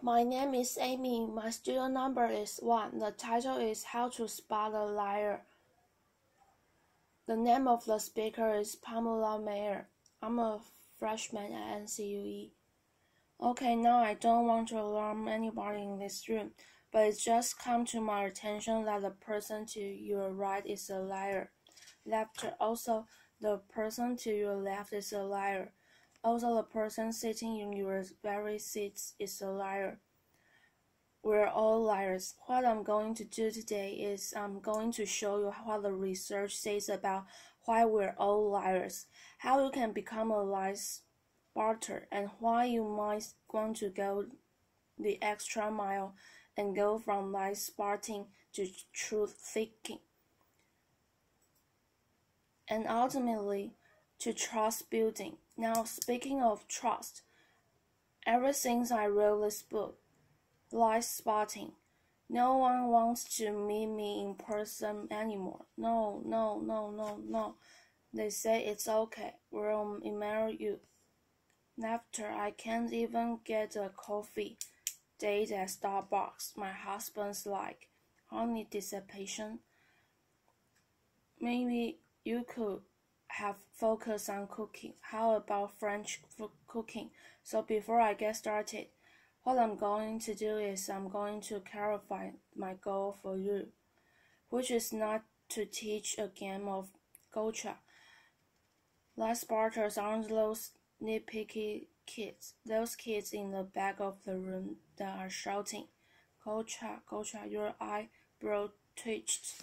My name is Amy. My student number is 1. The title is How to Spot a Liar. The name of the speaker is Pamela Meyer. I'm a freshman at NCUE. Okay, now I don't want to alarm anybody in this room, but it just come to my attention that the person to your right is a liar. Also, the person to your left is a liar. Also, the person sitting in your very seat is a liar. We're all liars. What I'm going to do today is I'm going to show you what the research says about why we're all liars, how you can become a lie spotter, and why you might want to go the extra mile and go from lie spotting to truth seeking, and ultimately to trust building. Now, speaking of trust, ever since I wrote this book, Lie Spotting, no one wants to meet me in person anymore. No. They say it's okay, we'll email you. After I can't even get a coffee date at Starbucks. My husband's like, honey, dissipation. Maybe you could have focused on cooking. How about French cooking? So before I get started, what I'm going to do is I'm going to clarify my goal for you, which is not to teach a game of gotcha. Lie spotters aren't those nitpicky kids, those kids in the back of the room that are shouting, gotcha, your eyebrow twitched.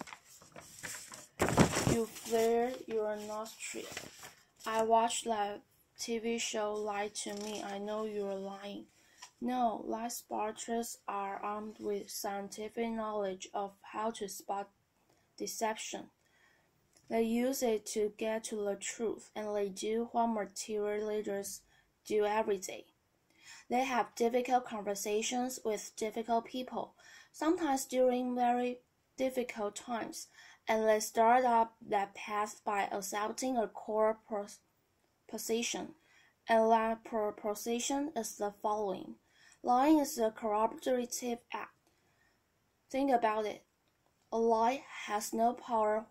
You flared your nostril. I watched that TV show Lie to Me. I know you're lying. No, lie spotters are armed with scientific knowledge of how to spot deception. They use it to get to the truth, and they do what material leaders do every day. They have difficult conversations with difficult people, sometimes during very difficult times, and they start up that path by accepting a core position. And that proposition is the following. Lying is a corroborative act. Think about it. A lie has no power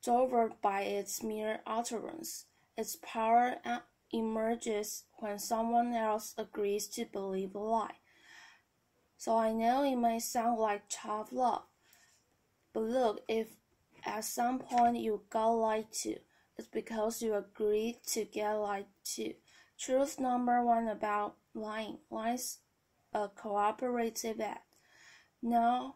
whatsoever by its mere utterance. Its power emerges when someone else agrees to believe a lie. So I know it may sound like tough love, but look, if at some point you got lied to, it's because you agreed to get lied to. Truth number 1 about lying. Lies a cooperative act. Not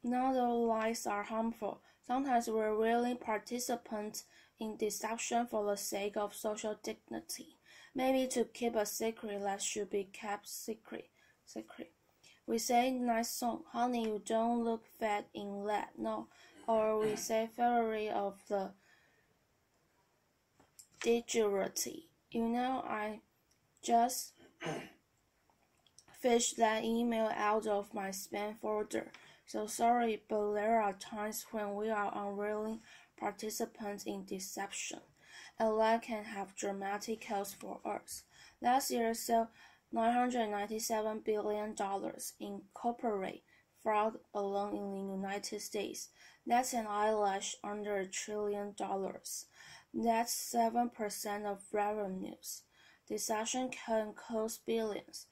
all lies are harmful. Sometimes we're willing participants in deception for the sake of social dignity. Maybe to keep a secret that should be kept secret. We say nice song, honey, you don't look fat in that. No. Or we say February of the dignity. You know, I just fished that email out of my spam folder. So sorry, but there are times when we are unwilling participants in deception, and that can have dramatic costs for us. Last year saw $997 billion in corporate fraud alone in the United States. That's an eyelash under $1 trillion. That's 7% of revenues. Deception can cost billions.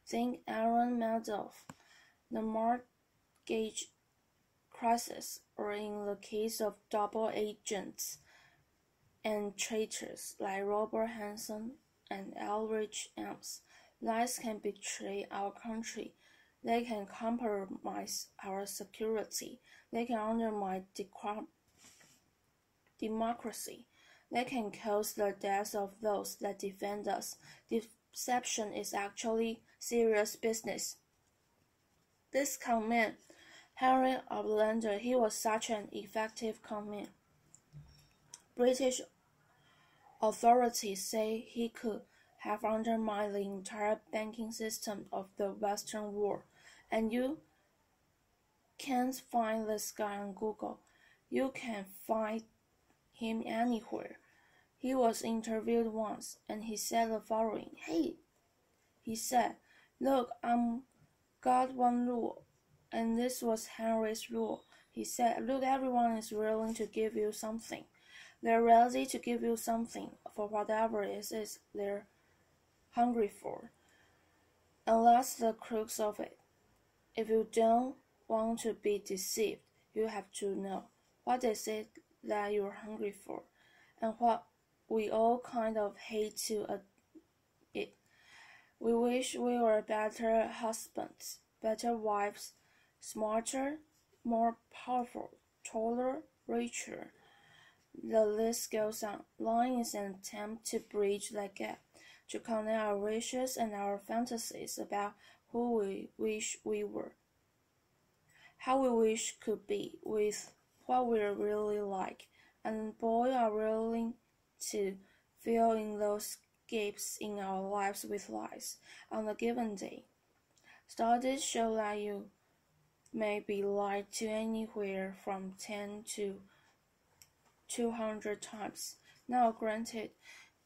Think Aaron Madoff, the mortgage crisis, or in the case of double agents and traitors like Robert Hansen and Elrich Ames. Lies can betray our country. They can compromise our security. They can undermine democracy. They can cause the death of those that defend us. Deception is actually serious business. This comment, Henry of London, he was such an effective comment. British authorities say he could have undermined the entire banking system of the Western world, and you can't find this guy on Google. You can find him anywhere. He was interviewed once, and he said the following. Hey, he said, Look, I've got one rule, and this was Henry's rule. He said, look, everyone is willing to give you something. They're ready to give you something for whatever it is they're hungry for. And that's the crux of it. If you don't want to be deceived, you have to know what is it that you're hungry for, and what we all kind of hate to it. We wish we were better husbands, better wives, smarter, more powerful, taller, richer. The list goes on. Lying is an attempt to bridge that gap, to connect our wishes and our fantasies about who we wish we were, how we wish could be, with what we're really like, and boy are willing to fill in those gaps in our lives with lies on a given day. Studies show that you may be lied to anywhere from 10 to 200 times. Now, granted,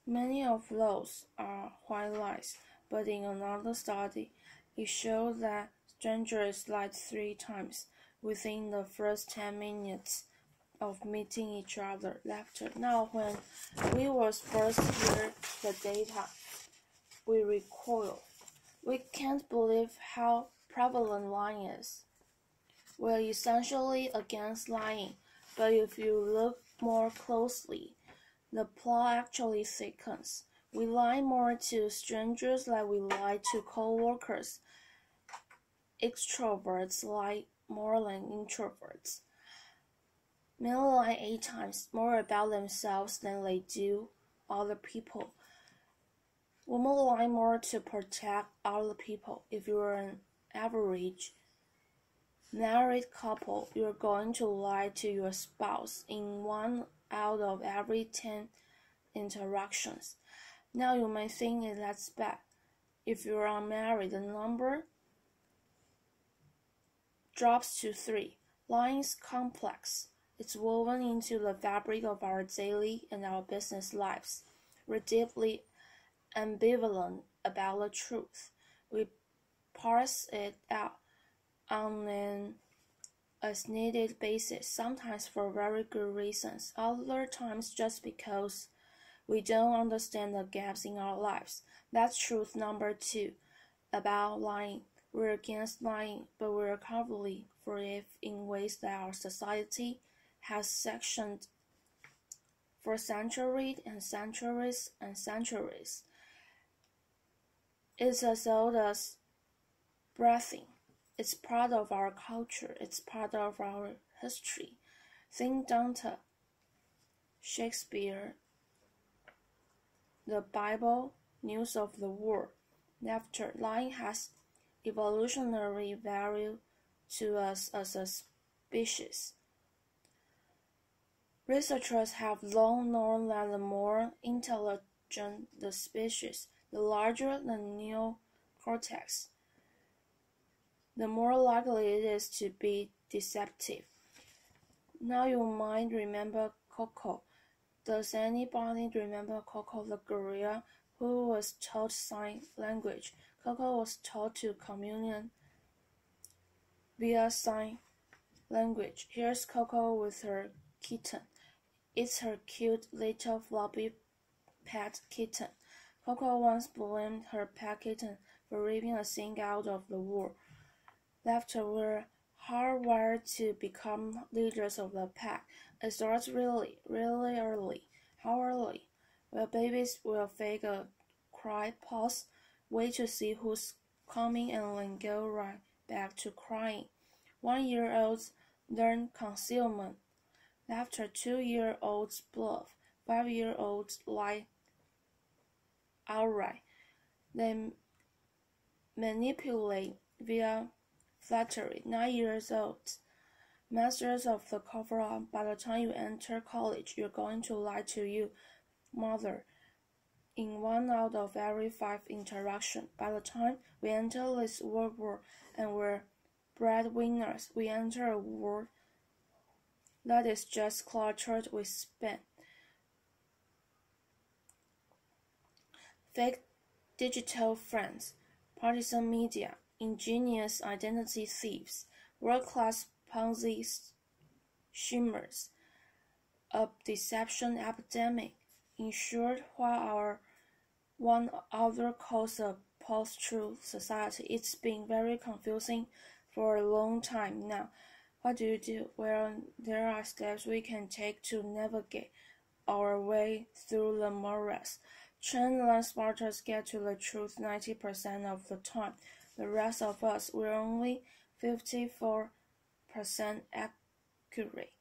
many of those are white lies, but in another study, it showed that strangers lied 3 times within the first 10 minutes of meeting each other. Laughter. Now, when we was first hear the data, we recoil. We can't believe how prevalent lying is. We're essentially against lying, but if you look more closely, the plot actually thickens. We lie more to strangers than we lie to co-workers. Extroverts lie more than introverts. Men lie 8 times more about themselves than they do other people. Women lie more to protect other people. If you're an average married couple, you're going to lie to your spouse in 1 out of every 10 interactions. Now you may think that's bad. If you're unmarried, the number drops to 3. Lying is complex. It's woven into the fabric of our daily and our business lives. We're deeply ambivalent about the truth. We parse it out on an as-needed basis, sometimes for very good reasons, other times just because we don't understand the gaps in our lives. That's truth number 2 about lying. We're against lying, but we're covertly for it in ways that our society has sanctioned for centuries and centuries and centuries. It's as old as breathing. It's part of our culture. It's part of our history. Think Dante, Shakespeare, the Bible, news of the war. Laughter. Lying has evolutionary value to us as a species. Researchers have long known that the more intelligent the species, the larger the neocortex, the more likely it is to be deceptive. Now you might remember Coco. Does anybody remember Coco the gorilla who was taught sign language? Coco was taught to communicate via sign language. Here's Coco with her kitten. It's her cute little floppy pet kitten. Coco once blamed her pet kitten for ripping a thing out of the wall. Laughter. We're hardwired to become leaders of the pack. It starts really, really early. How early? Well, babies will fake a cry, pause, wait to see who's coming, and then go right back to crying. 1-year-olds learn concealment. Laughter. 2-year-olds bluff. 5-year-olds lie outright. They manipulate via flattery. 9 years old, masters of the cover-up. By the time you enter college, you're going to lie to your mother in 1 out of every 5 interactions. By the time we enter this world war and we're breadwinners, we enter a world that is just cluttered with spam. Fake digital friends. partisan media, ingenious identity thieves, world-class Ponzi schemers, a deception epidemic. In short, while one other calls a post-truth society, it's been very confusing for a long time now. What do you do? Well, there are steps we can take to navigate our way through the morass. Trained line spotters get to the truth 90% of the time. The rest of us, we're only 54% accurate.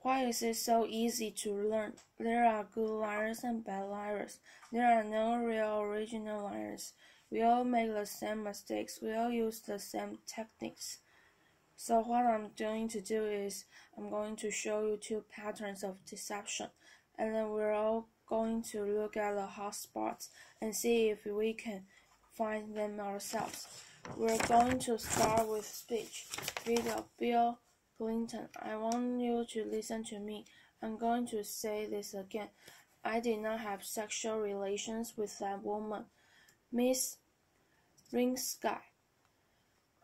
Why is it so easy to learn? There are good liars and bad liars. There are no real original liars. We all make the same mistakes. We all use the same techniques. So what I'm going to do is I'm going to show you two patterns of deception, and then we're all going to look at the hot spots and see if we can find them ourselves. We're going to start with speech. Video Bill Clinton, I want you to listen to me. I'm going to say this again. I did not have sexual relations with that woman, Miss Ringsky.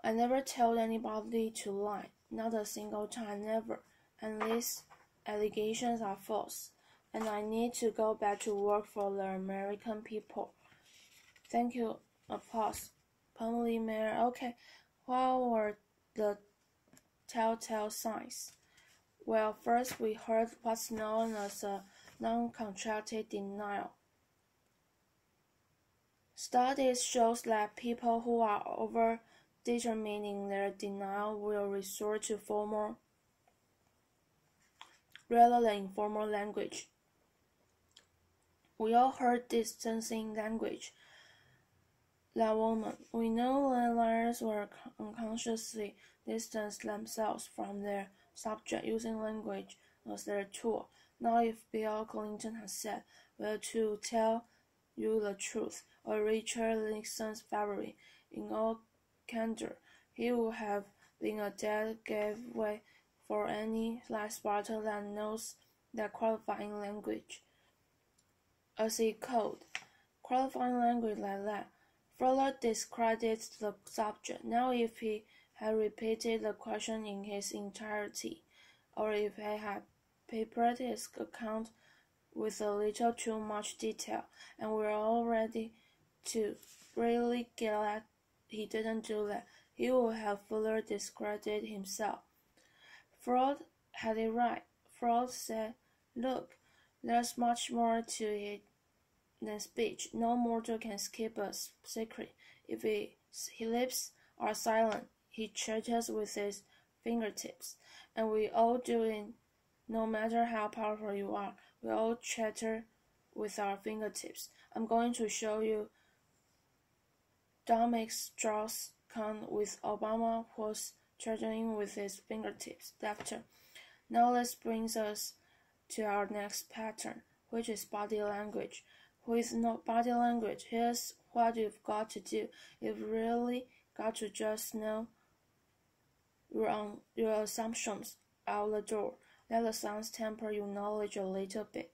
I never told anybody to lie, not a single time, never, and these allegations are false, and I need to go back to work for the American people. Thank you. Applause. Pamela, Meyer. Okay, what were the telltale signs? Well, first we heard what's known as a non-contracted denial. Studies show that people who are over-determined in their denial will resort to formal rather than informal language. We all heard distancing language. That woman. We know that liars will unconsciously distance themselves from their subject using language as their tool. Now if Bill Clinton has said, well, to tell you the truth, or Richard Nixon's favorite, in all candor, he would have been a dead giveaway for any lie spotter that knows that qualifying language. As he called, qualifying language like that further discredits the subject. Now if he had repeated the question in his entirety, or if he had prepared his account with a little too much detail, and we're all ready to really glad he didn't do that, he would have further discredited himself. Freud had it right. Freud said, look, there's much more to it than speech. No mortal can keep a secret. If his lips are silent, he chatters with his fingertips. And we all do it, no matter how powerful you are. We all chatter with our fingertips. I'm going to show you Dominic Strauss-Kahn with Obama was chattering with his fingertips. Laughter. Now this brings us to our next pattern, which is body language. With no body language, here's what you've got to do. You've really got to just know your assumptions out the door. Let the sounds temper your knowledge a little bit.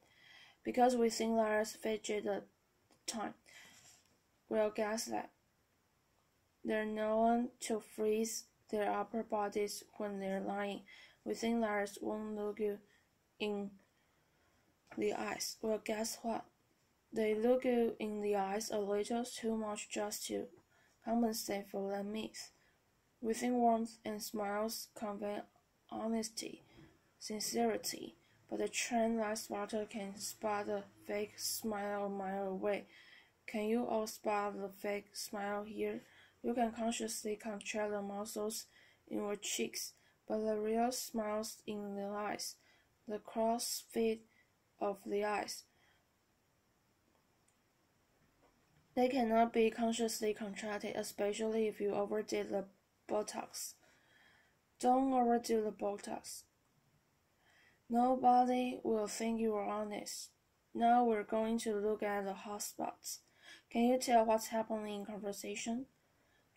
Because we think liars fidget the time. We'll guess that they're known to freeze their upper bodies when they're lying. We think liars won't look you in the eyes. Well, guess what? They look you in the eyes a little too much just to compensate for that myth. We think warmth and smiles convey honesty, sincerity, but a trained lie spotter can spot a fake smile a mile away. Can you all spot the fake smile here? You can consciously contract the muscles in your cheeks, but the real smile's in the eyes, the cross-fit of the eyes. They cannot be consciously contracted, especially if you overdid the Botox. Don't overdo the Botox. Nobody will think you are honest. Now we're going to look at the hot spots. Can you tell what's happening in conversation?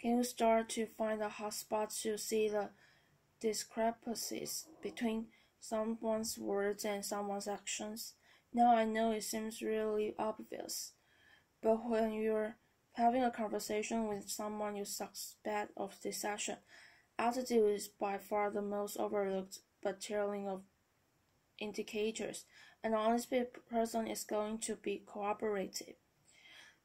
Can you start to find the hot spots to see the discrepancies between someone's words and someone's actions? Now I know it seems really obvious, but when you're having a conversation with someone you suspect of deception. Attitude is by far the most overlooked but telling of indicators. An honest person is going to be cooperative.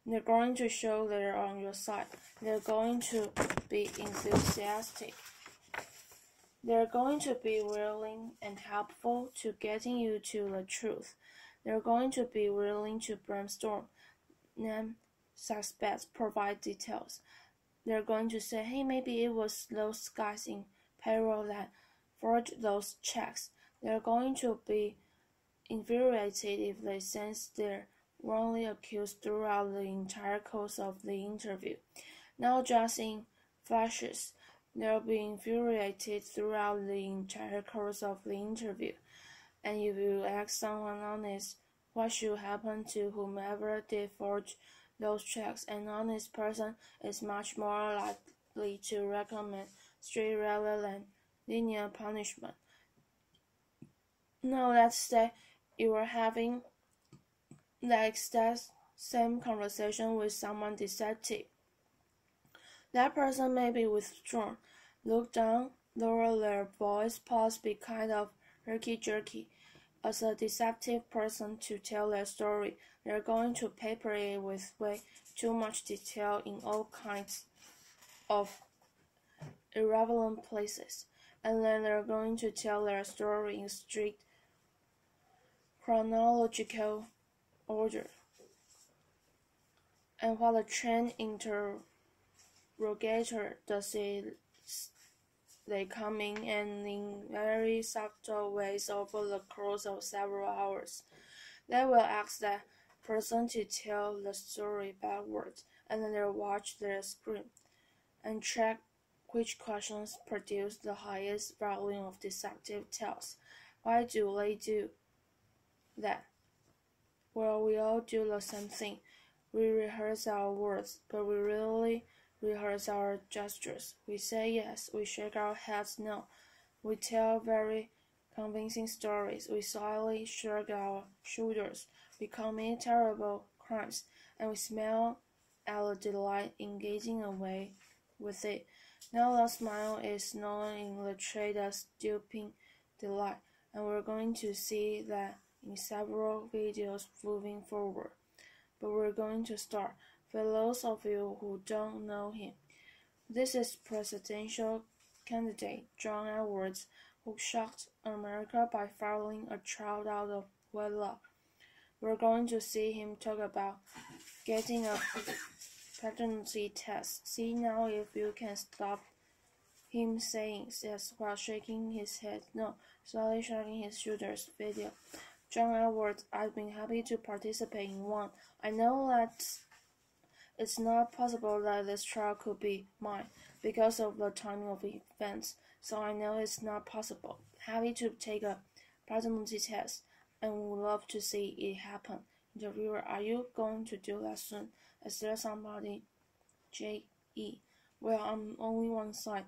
They're going to show they're on your side. They're going to be enthusiastic. They're going to be willing and helpful to getting you to the truth. They're going to be willing to brainstorm, name suspects, provide details. They're going to say, hey, maybe it was those guys in payroll that forged those checks. They're going to be infuriated if they sense they're wrongly accused throughout the entire course of the interview. Not just in flashes. They'll be infuriated throughout the entire course of the interview. And if you ask someone honest what should happen to whomever did forge those checks, an honest person is much more likely to recommend strict rather than lenient punishment. Now let's say you are having the exact same conversation with someone deceptive. That person may be withdrawn, look down, lower their voice, possibly kind of herky-jerky. As a deceptive person to tell their story, they're going to paper it with way too much detail in all kinds of irrelevant places, and then they're going to tell their story in strict chronological order. And while the trained interrogator does it, they come in and in very subtle ways over the course of several hours. They will ask that person to tell the story backwards, and then they'll watch their screen and track which questions produce the highest volume of deceptive tells. Why do they do that? Well, we all do the same thing. We rehearse our words, but we really rehearse our gestures. We say yes, we shake our heads no. We tell very convincing stories. We slyly shrug our shoulders. We commit terrible crimes, and we smile at the delight engaging away with it. Now the smile is known in the trade as duping delight, and we're going to see that in several videos moving forward. But we're going to start. For those of you who don't know him, this is presidential candidate John Edwards, who shocked America by filing a child out of wedlock. We're going to see him talk about getting a pregnancy test. See now if you can stop him saying yes while shaking his head no, slowly shrugging his shoulders. Video. John Edwards, I've been happy to participate in one. I know that it's not possible that this trial could be mine because of the timing of events, so I know it's not possible. Happy to take a pregnancy test and would love to see it happen. Interviewer, are you going to do that soon? Is there somebody? J.E. Well, I'm only one side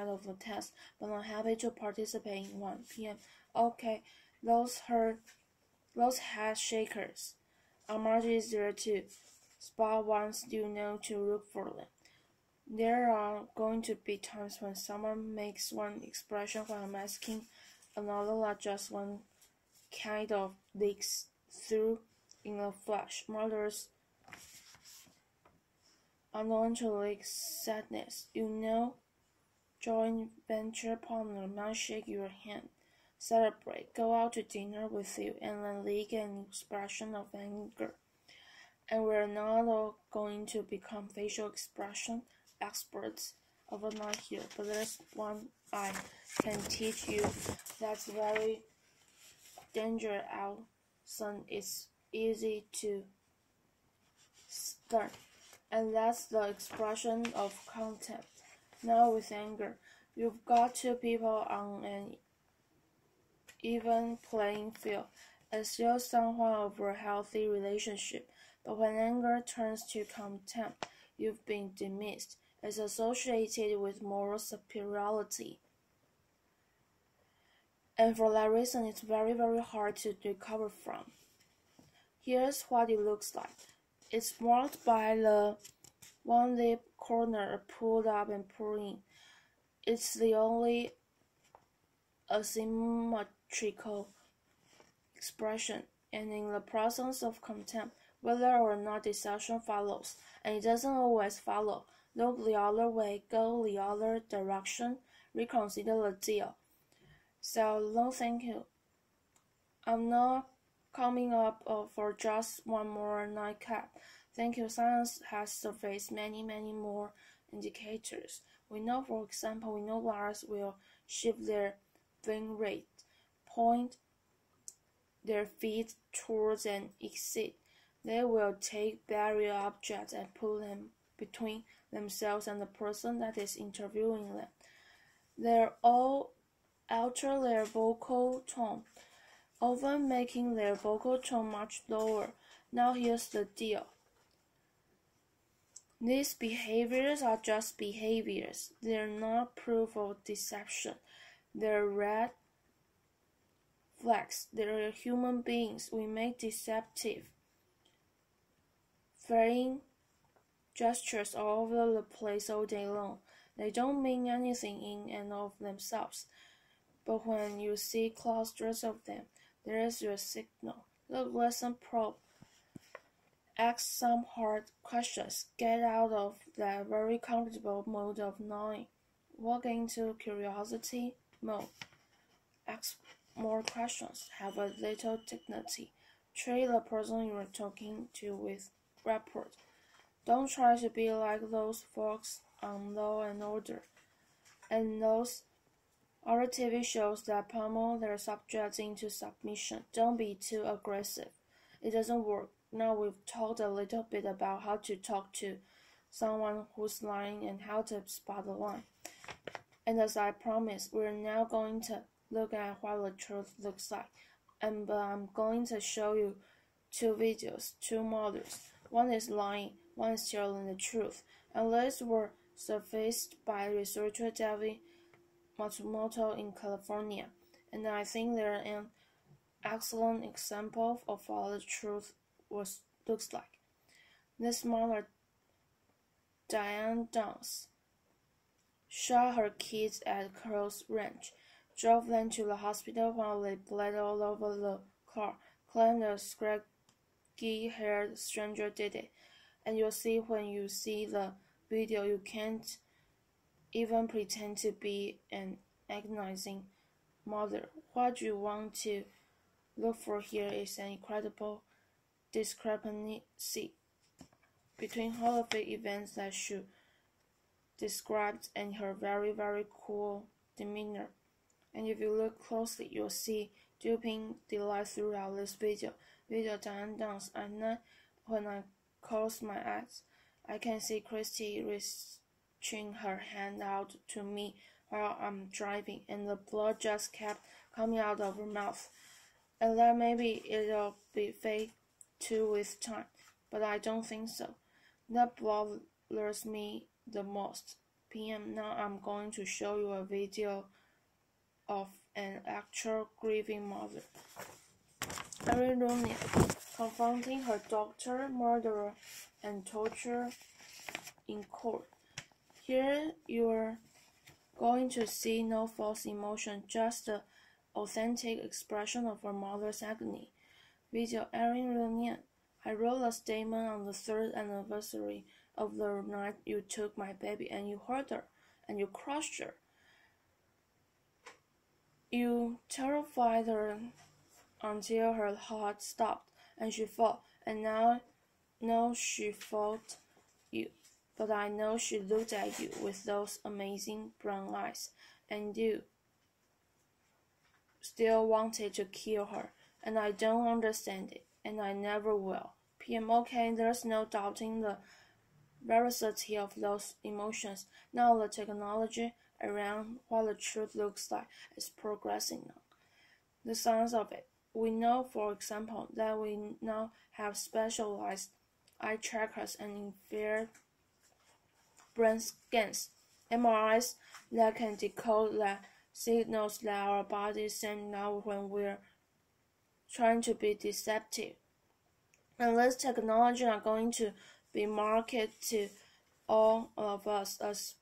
of the test, but I'm happy to participate in 1 p.m. Okay, those head shakers. Margie is there too. Spot ones you know to look for them. There are going to be times when someone makes one expression while I'm asking another that just one kind of leaks through in a flash. Mothers are known to leak sadness. You know, joint venture partner might shake your hand, celebrate, go out to dinner with you, and then leak an expression of anger. And we're not all going to become facial expression experts overnight here, but there's one I can teach you that's very dangerous out, son. It's easy to learn, and that's the expression of contempt. Now with anger, you've got two people on an even playing field. It's still somewhat of a healthy relationship, but when anger turns to contempt, you've been dismissed. It's associated with moral superiority. And for that reason, it's very, very hard to recover from. Here's what it looks like. It's marked by the one lip corner pulled up and pulled in. It's the only asymmetrical expression, and in the presence of contempt, whether or not deception follows, and it doesn't always follow, look the other way, go the other direction, reconsider the deal. So, no thank you. I'm not coming up for just one more nightcap. Thank you. Science has surfaced many more indicators. We know, for example, viruses will shift their wing rate, point their feet towards an exit. They will take barrier objects and put them between themselves and the person that is interviewing them. They all alter their vocal tone, often making their vocal tone much lower. Now here's the deal. These behaviors are just behaviors. They're not proof of deception. They're red flags. They're human beings. We make deceptive, flaring gestures all over the place all day long. They don't mean anything in and of themselves. But when you see clusters of them, there is your signal. Look, listen, probe. Ask some hard questions. Get out of that very comfortable mode of knowing. Walk into curiosity mode. Ask more questions. Have a little dignity. Treat the person you're talking to with rapport. Don't try to be like those folks on Law and Order and those other TV shows that pummel their subjects into submission. Don't be too aggressive. It doesn't work. Now we've talked a little bit about how to talk to someone who's lying and how to spot the lie. And as I promised, we're now going to look at what the truth looks like. And I'm going to show you two videos, two models. One is lying, one is telling the truth. And these were surfaced by researcher David Matsumoto in California. And I think they're an excellent example of what the truth looks like. This mother, Diane Downs, shot her kids at close range, drove them to the hospital while they bled all over the car, claimed a scraggy-haired stranger did it. And you'll see when you see the video, you can't even pretend to be an agonizing mother. What you want to look for here is an incredible discrepancy between horrific events that she described and her very cool demeanor. And if you look closely, you'll see duping delight throughout this video. Diane Downs. At night, when I close my eyes, I can see Christy reaching her hand out to me while I'm driving, and the blood just kept coming out of her mouth. And that maybe it'll be fake too with time, but I don't think so. That bothers me the most. PM, now I'm going to show you a video of an actual grieving mother. Erin Rooney confronting her doctor, murderer, and torturer in court. Here you're going to see no false emotion, just the authentic expression of her mother's agony. Video. Erin Rooney, I wrote a statement on the 3rd anniversary of the night you took my baby, and you hurt her, and you crushed her. You terrified her until her heart stopped, and she fought, and now she fought you. But I know she looked at you with those amazing brown eyes, and you still wanted to kill her, and I don't understand it, and I never will. PM, okay, there's no doubting the veracity of those emotions. Now the technology around what the truth looks like is progressing now. The science of it. We know, for example, that we now have specialized eye trackers and infrared brain scans, MRIs that can decode the signals that our bodies send out when we're trying to be deceptive. And this technology are going to be marketed to all of us as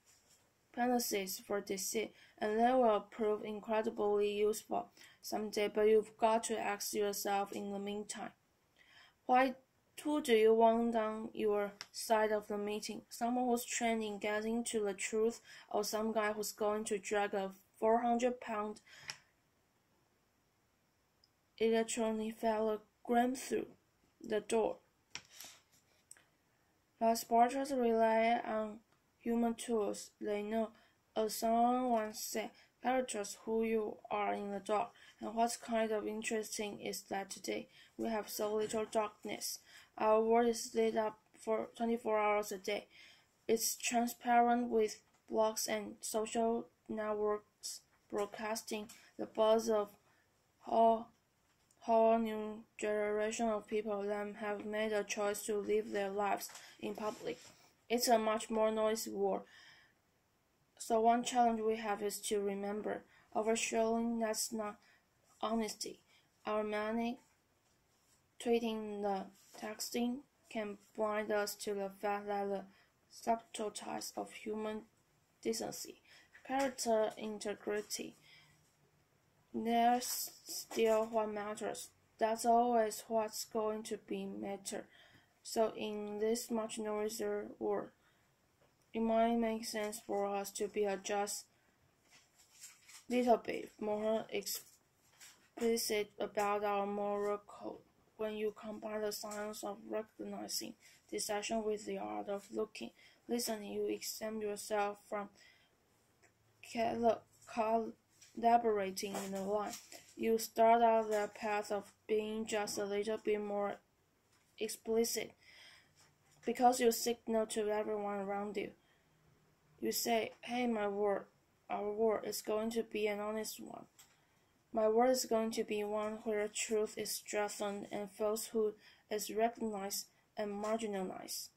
fantasies for DC, and they will prove incredibly useful someday, but you've got to ask yourself in the meantime, who do you want on your side of the meeting? Someone who's trained in getting to the truth, or some guy who's going to drag a 400-pound electrophenograph through the door? But sporters rely on human tools. They know, as someone once said, characters who you are in the dark. And what's kind of interesting is that today we have so little darkness. Our world is lit up for 24 hours a day. It's transparent with blogs and social networks broadcasting the buzz of whole new generation of people that have made a choice to live their lives in public. It's a much more noisy world. So one challenge we have is to remember, oversharing that's not honesty. Our manic tweeting, the texting can blind us to the fact that the subtleties of human decency, character integrity, there's still what matters. That's always what's going to be matter. So in this much noisier world, it might make sense for us to be just little bit more explicit about our moral code. When you combine the science of recognizing deception with the art of looking, listening, you examine yourself from collaborating in the line. You start out the path of being just a little bit more explicit because you signal to everyone around you. You say, hey, our world is going to be an honest one. My world is going to be one where truth is strengthened and falsehood is recognized and marginalized.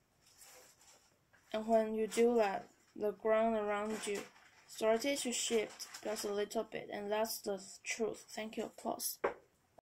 And when you do that, the ground around you started to shift just a little bit, and that's the truth. Thank you, applause.